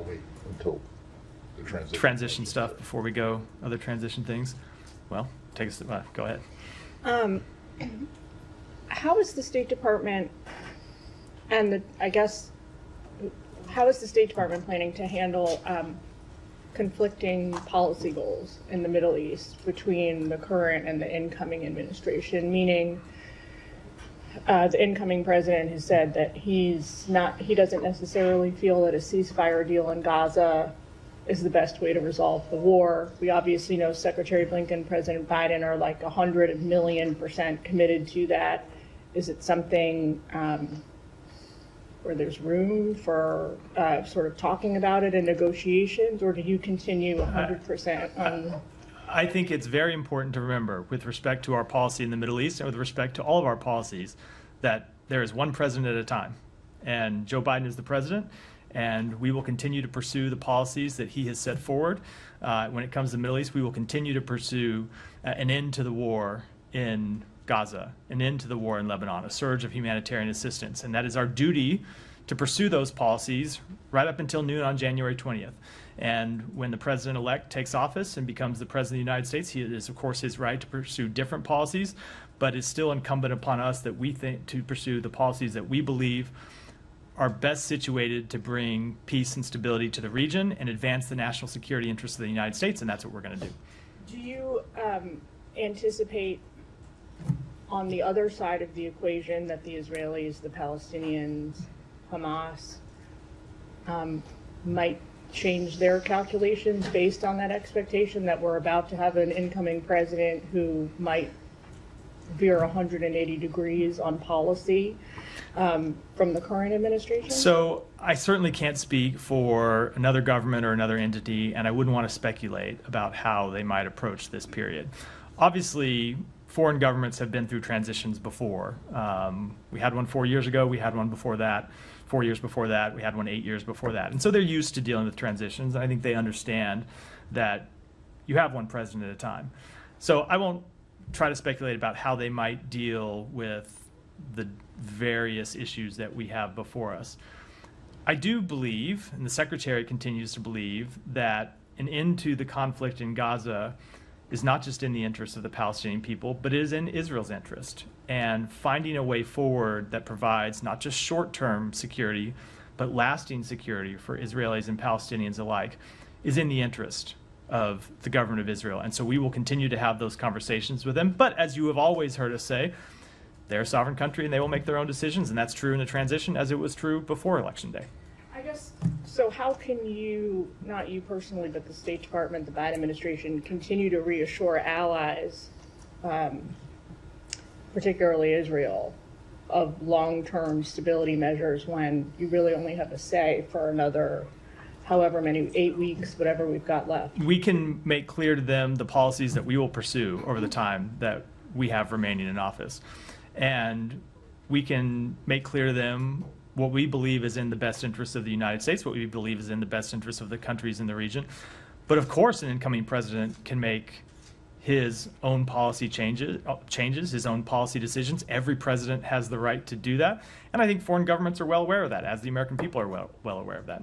wait until the transition stuff before we go other transition things? Well, take us. Go ahead. How is the State Department and how is the State Department planning to handle conflicting policy goals in the Middle East between the current and the incoming administration? Meaning, the incoming president has said that he doesn't necessarily feel that a ceasefire deal in Gaza is the best way to resolve the war. We obviously know Secretary Blinken, President Biden are like 100,000,000% committed to that. Is it something where there's room for sort of talking about it in negotiations, or do you continue 100% on? I think it's very important to remember, with respect to our policy in the Middle East and with respect to all of our policies, that there is one president at a time. And Joe Biden is the president, and we will continue to pursue the policies that he has set forward. When it comes to the Middle East, we will continue to pursue an end to the war in Gaza, an end to the war in Lebanon, a surge of humanitarian assistance. And that is our duty to pursue those policies right up until noon on January 20th. And when the president-elect takes office and becomes the president of the United States, it is, of course, his right to pursue different policies, but it's still incumbent upon us that we think to pursue the policies that we believe are best situated to bring peace and stability to the region and advance the national security interests of the United States, and that's what we're going to do. Do you anticipate on the other side of the equation that the Israelis, the Palestinians, Hamas might change their calculations based on that expectation that we're about to have an incoming president who might veer 180 degrees on policy from the current administration? So I certainly can't speak for another government or another entity, and I wouldn't want to speculate about how they might approach this period. Obviously, foreign governments have been through transitions before. We had one 4 years ago. We had one before that. 4 years before that. We had one 8 years before that. And so they're used to dealing with transitions. And I think they understand that you have one president at a time. So I won't try to speculate about how they might deal with the various issues that we have before us. I do believe, and the Secretary continues to believe, that an end to the conflict in Gaza is not just in the interest of the Palestinian people, but it is in Israel's interest. And finding a way forward that provides not just short-term security, but lasting security for Israelis and Palestinians alike is in the interest of the government of Israel. And so we will continue to have those conversations with them. But as you have always heard us say, they're a sovereign country and they will make their own decisions. And that's true in the transition as it was true before Election Day. I guess, so how can you, not you personally, but the State Department, the Biden administration, continue to reassure allies, particularly Israel, of long-term stability measures when you really only have a say for another however many, 8 weeks, whatever we've got left? We can make clear to them the policies that we will pursue over the time that we have remaining in office. And we can make clear to them what we believe is in the best interest of the United States, what we believe is in the best interest of the countries in the region. But of course, an incoming president can make his own policy changes, his own policy decisions. Every president has the right to do that. And I think foreign governments are well aware of that, as the American people are well aware of that.